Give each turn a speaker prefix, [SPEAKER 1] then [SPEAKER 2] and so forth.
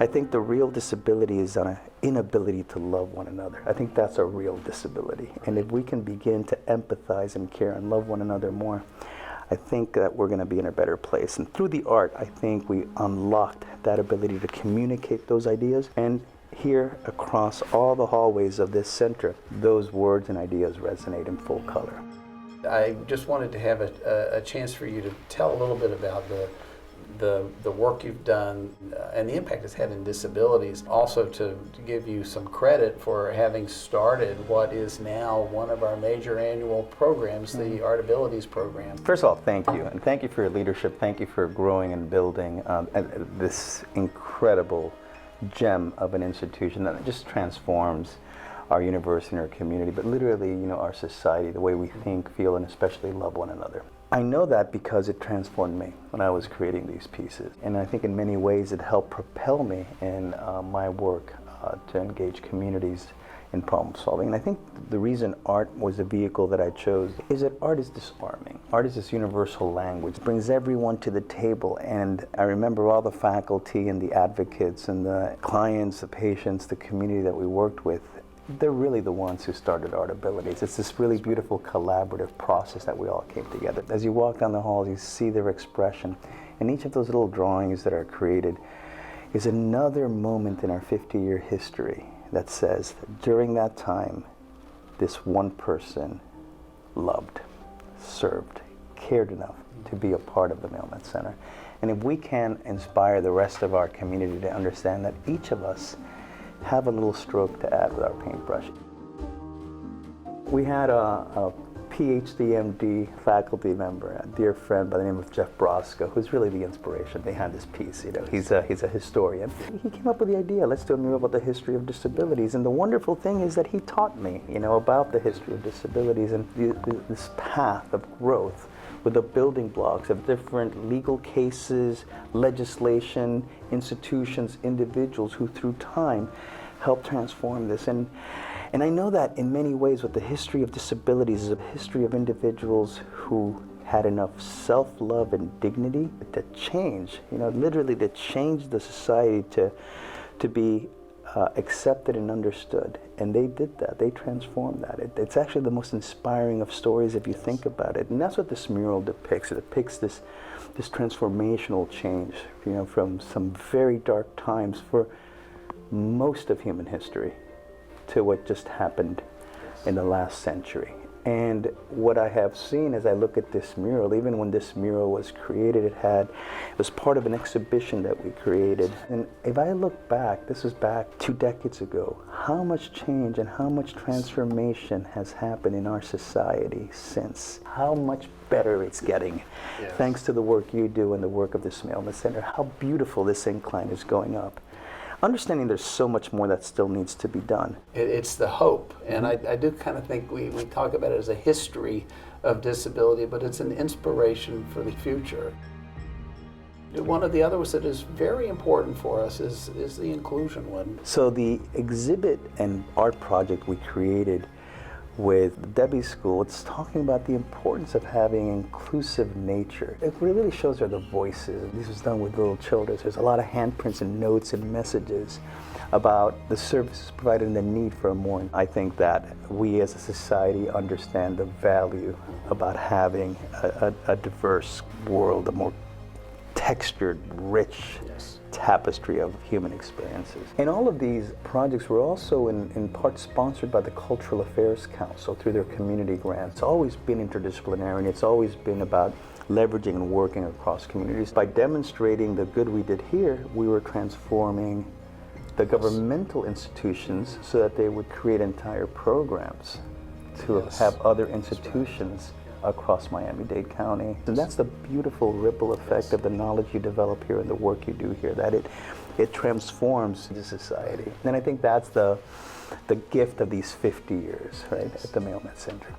[SPEAKER 1] I think the real disability is on an inability to love one another. I think that's a real disability. And if we can begin to empathize and care and love one another more, I think that we're going to be in a better place. And through the art, I think we unlocked that ability to communicate those ideas. And here, across all the hallways of this center, those words and ideas resonate in full color.
[SPEAKER 2] I just wanted to have a chance for you to tell a little bit about the work you've done and the impact it's had in disabilities. Also to give you some credit for having started what is now one of our major annual programs, the Artabilities program.
[SPEAKER 1] First of all, thank you. And thank you for your leadership. Thank you for growing and building this incredible gem of an institution that just transforms our university and our community, but literally, our society, the way we think, feel, and especially love one another. I know that because it transformed me when I was creating these pieces. And I think in many ways it helped propel me in my work to engage communities in problem solving. And I think the reason art was the vehicle that I chose is that art is disarming. Art is this universal language. It brings everyone to the table. And I remember all the faculty and the advocates and the clients, the patients, the community that we worked with. They're really the ones who started Artabilities. It's this really beautiful collaborative process that we all came together. As you walk down the halls, you see their expression. And each of those little drawings that are created is another moment in our 50-year history that says that during that time, this one person loved, served, cared enough to be a part of the Mailman Center. And if we can inspire the rest of our community to understand that each of us have a little stroke to add with our paintbrush. We had a PhD, MD faculty member, a dear friend by the name of Jeff Brosco, who's really the inspiration behind this piece. He's a historian. He came up with the idea, let's do a mural about the history of disabilities. And the wonderful thing is that he taught me, about the history of disabilities and this path of growth with the building blocks of different legal cases, legislation, institutions, individuals who through time helped transform this. And I know that in many ways what the history of disabilities is a history of individuals who had enough self-love and dignity to change, literally to change the society to be accepted and understood. And they did that. They transformed that. It's actually the most inspiring of stories if you think about it. And that's what this mural depicts. It depicts this transformational change, from some very dark times for most of human history to what just happened in the last century. And what I have seen as I look at this mural, even when this mural was created, it was part of an exhibition that we created. And if I look back, this was back 2 decades ago, how much change and how much transformation has happened in our society since. How much better it's getting, thanks to the work you do and the work of this Mailman Center. How beautiful this incline is going up. Understanding there's so much more that still needs to be done.
[SPEAKER 2] It's the hope, and I do kind of think we talk about it as a history of disability, but it's an inspiration for the future. One of the others that is very important for us is the inclusion one.
[SPEAKER 1] So the exhibit and art project we created with Debbie School, it's talking about the importance of having inclusive nature. It really shows her the voices. This was done with little children. There's a lot of handprints and notes and messages about the services provided and the need for more. I think that we as a society understand the value about having a diverse world, a more textured, rich tapestry of human experiences. And all of these projects were also in part sponsored by the Cultural Affairs Council through their community grants. It's always been interdisciplinary, and it's always been about leveraging and working across communities. By demonstrating the good we did here, we were transforming the governmental institutions so that they would create entire programs to have other institutions across Miami-Dade County. And that's the beautiful ripple effect of the knowledge you develop here and the work you do here, that it transforms the society. And I think that's the gift of these 50 years, right, at the Mailman Center.